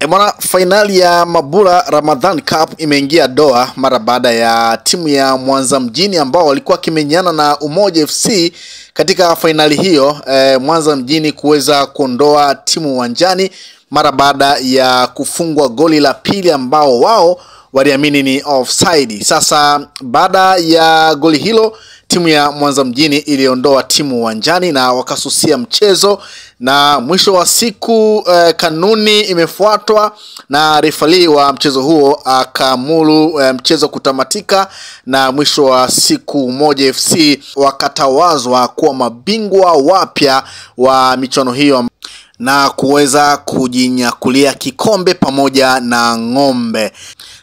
Mwana finali ya Mabula Ramadhan Cup imeingia doa mara baada ya timu ya Mwanza Mjini ambao walikuwa kimenyana na Umoja FC katika finali hiyo, Mwanza Mjini kuweza kuondoa timu uwanjani mara baada ya kufungwa goli la pili ambao wao waliamini ni offside. Sasa baada ya goli hilo timu ya Mwanza Mjini iliondoa timu uwanjani na wakasusia mchezo, na mwisho wa siku kanuni imefuatwa na refali wa mchezo huo akaamuru mchezo kutamatika, na mwisho wa siku Umoja FC wakatawazwa kuwa mabingwa wapya wa michuano hiyo na kuweza kujinyakulia kikombe pamoja na ng'ombe.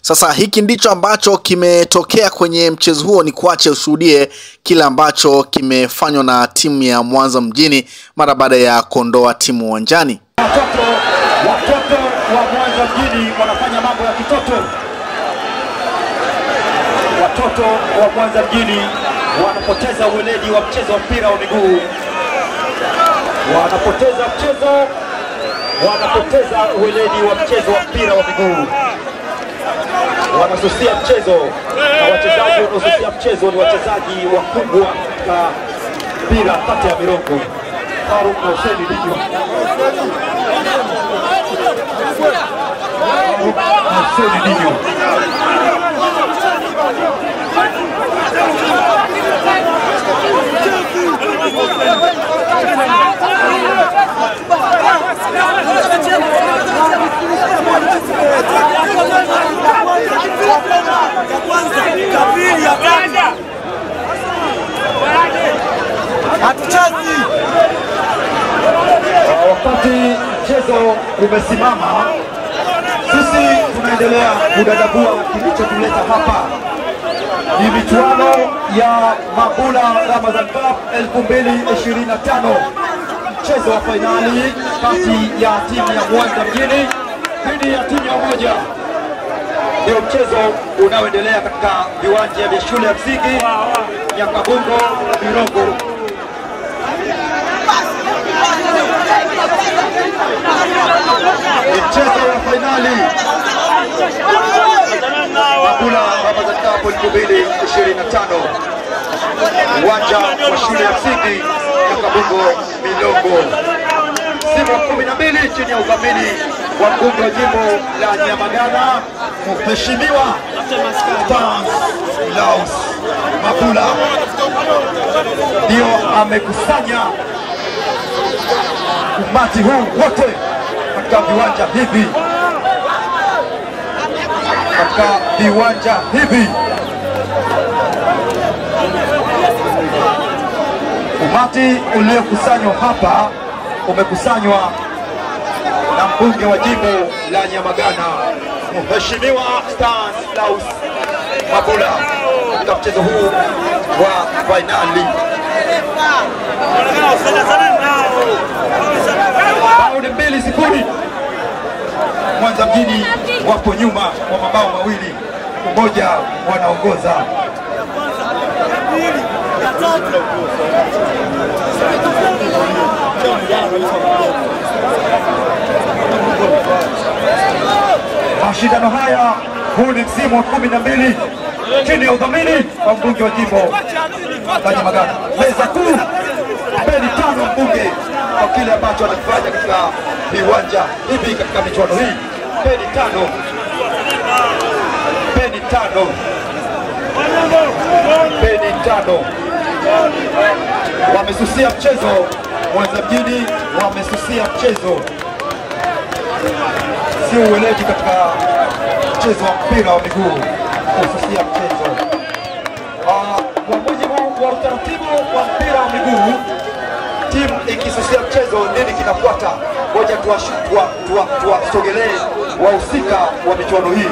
Sasa hiki ndicho ambacho kimetokea kwenye mchezo huo, ni kuache ushuhudie kila ambacho kimefanywa na timu ya Mwanza Mjini mara baada ya kuondoa timu uwanjani. Watoto wa Mwanza Mjini wanafanya mambo ya kitoto. Watoto wa Mwanza Mjini wanapoteza uweledi wa mchezo wa mpira wa miguu. Wanapoteza uweledi wa mchezo wa mpira wa miguu. Wanasusia mchezo, na wachezaji wanaosusia mchezo ni wachezaji wakubwa katika mpira kati ya mirongo. Faruk Hussein Dijo. Wakati mchezo umesimama, sisi tunaendelea kudadabua kilichotuleta hapa. Ni michuano ya Mabula Ramadhan Cup 2025, mchezo wa finali kati ya timu ya Mwanza Mjini dhidi ya timu ya Umoja. Ndio mchezo unaoendelea katika viwanja vya shule ya msingi ya Kabungo Mirongo. Mchezo wa finali Mabula Ramadhan Cup 2025, uwanja wa shule ya msingi ya Kabungo Mirongo. Msimu wa 12 chini ya udhamini wa mbunge wa jimbo la Nyamagana, Mheshimiwa Stanislaus Mabula ndio amekusanya umati huu wote katika viwanja hivi. Umati uliokusanywa hapa umekusanywa na mbunge wa jimbo la Nyamagana, Mheshimiwa Stanislaus Mabula katika mchezo huu wa finali. Paundi 2-0. Mwanza Mjini wapo nyuma kwa mabao mawili, Umoja wanaongoza. Mashindano haya, huu ni msimu wa 12 chini ya udhamini wa mbunge wa jimbo la Nyamagana. Meza kuu, peni 5 mbunge kwa kile ambacho anafanya katika viwanja hivi katika michuano hii. Peni 5. Wamesusia mchezo, Mwanza Mjini wamesusia mchezo. Sio uweledi katika mchezo wa mpira wa miguu kususia mchezo. Kwa mujibu wa utaratibu wa mpira wa miguu, timu ikisusia mchezo nini kinafuata? Ngoja tuwasogelee wahusika wa michuano hii.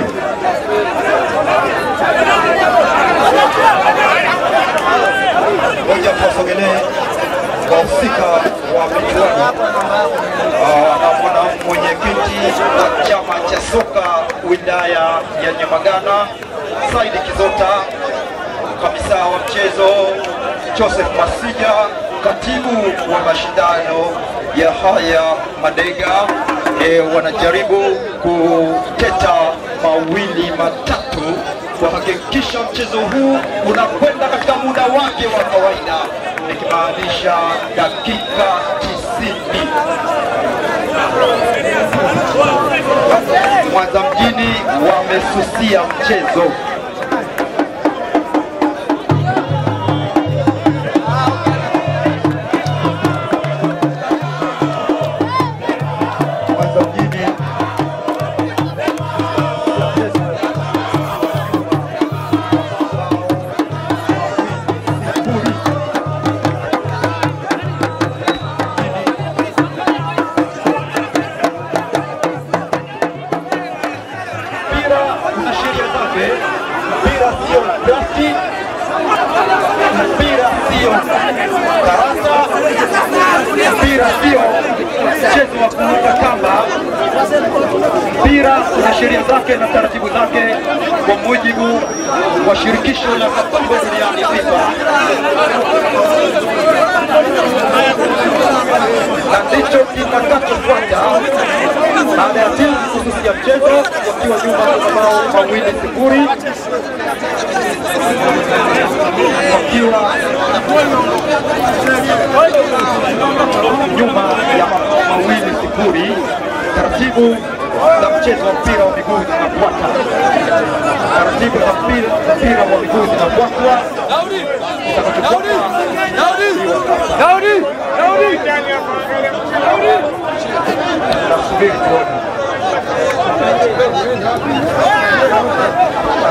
Ngoja tuwasogelee wahusika wa michuano. Na mwenyekiti wa chama cha soka wilaya ya Nyamagana Saidi Kizota, kamisa wa mchezo Joseph Masija, katibu wa mashindano ya haya Madega wanajaribu kuteta mawili matatu kuhakikisha mchezo huu unakwenda katika muda wake wa kawaida, nikimaanisha dakika 90. Mwanza Mjini wamesusia mchezo. Mchezo wa kuruka kamba. Mpira una sheria zake na taratibu zake kwa mujibu wa shirikisho la kabumbu duniani FIFA, na ndicho kitakachofuata baada ya timu kususia mchezo wakiwa nyuma kwa mabao 2-0, wakiwa nyuma ya 2-0. Taratibu za mchezo wa mpira wa miguu zinafuata. Taratibu za mpira wa miguu zinafuatwa. Daudi!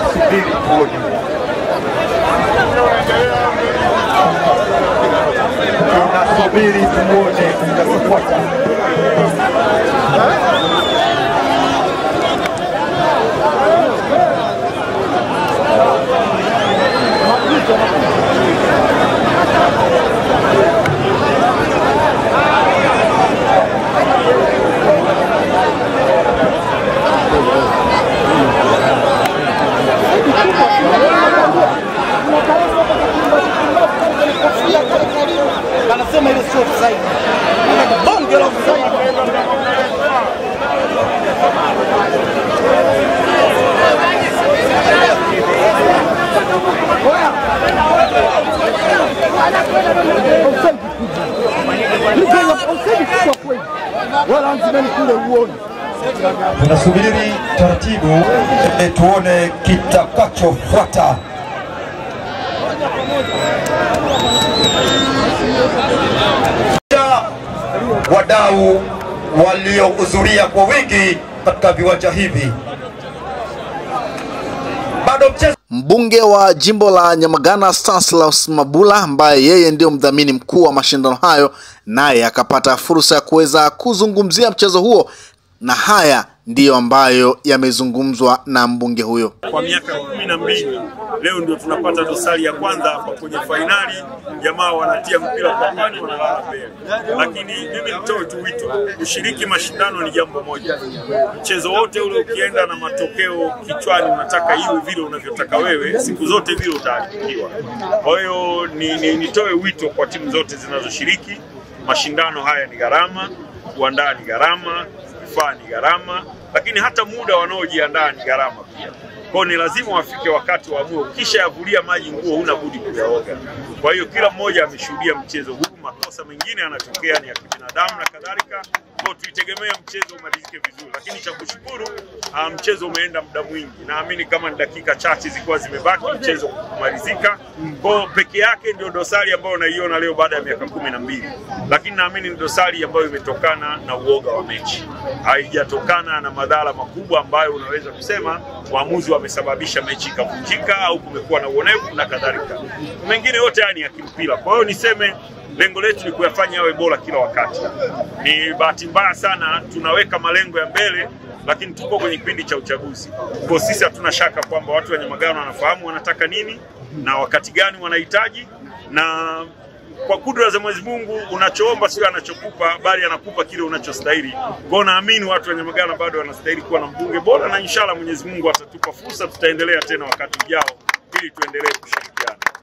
Nasubiri tuone. Tunasubiri tuone kinachofuata. Anasema ile sio offside. Bonge la offside. Tunasubiri taratibu tuone kitakachofuata. Wadau waliohudhuria kwa wingi katika viwanja hivi. Bado mchezo. Mbunge wa jimbo la Nyamagana Stanislaus Mabula, ambaye yeye ndio mdhamini mkuu wa mashindano hayo, naye akapata fursa ya kuweza kuzungumzia mchezo huo, na haya ndiyo ambayo yamezungumzwa na mbunge huyo. Kwa miaka 12 leo ndio tunapata dosari ya kwanza hapa kwenye fainali. Jamaa wanatia mpira kwa pani, wanalala mbele. Lakini mimi nitoe tu wito, ushiriki mashindano ni jambo moja. Mchezo wote ule ukienda na matokeo kichwani, unataka iwe vile unavyotaka wewe, siku zote vile utaharibikiwa. Kwa hiyo nitoe wito kwa timu zote zinazoshiriki. Mashindano haya ni gharama, kuandaa ni gharama, vifaa ni gharama, lakini hata muda wanaojiandaa ni gharama pia. Kwa ni lazima wafike wakati wa muo, kisha yavulia maji nguo, huna budi kuyaoga. Kwa hiyo kila mmoja ameshuhudia mchezo huu, makosa mengine yanatokea ni ya kibinadamu na kadhalika. Kwa tuitegemea mchezo umalizike vizuri, lakini cha kushukuru mchezo umeenda muda mwingi. Naamini kama ni dakika chache zilikuwa zimebaki mchezo kumalizika. Kwa peke yake ndio dosari ambayo naiona leo baada ya miaka 12. Lakini naamini ni dosari ambayo imetokana na uoga wa mechi. Haijatokana na madhara makubwa ambayo unaweza kusema waamuzi wamesababisha mechi ikavunjika au kumekuwa na uonevu na kadhalika. Mengine yote haya ni ya kimpira. Kwa hiyo niseme lengo letu ni kuyafanya yawe bora kila wakati. Ni bahati mbaya sana tunaweka malengo ya mbele, lakini tuko kwenye kipindi cha uchaguzi. Kwa sisi hatuna shaka kwamba watu wa Nyamagana wanafahamu wanataka nini na wakati gani wanahitaji, na kwa kudra za Mwenyezi Mungu unachoomba sio anachokupa, bali anakupa kile unachostahili. Kwa naamini watu wa Nyamagana bado wanastahili kuwa na mbunge bora, na inshallah Mwenyezi Mungu atatupa fursa, tutaendelea tena wakati ujao ili tuendelee kushiriki.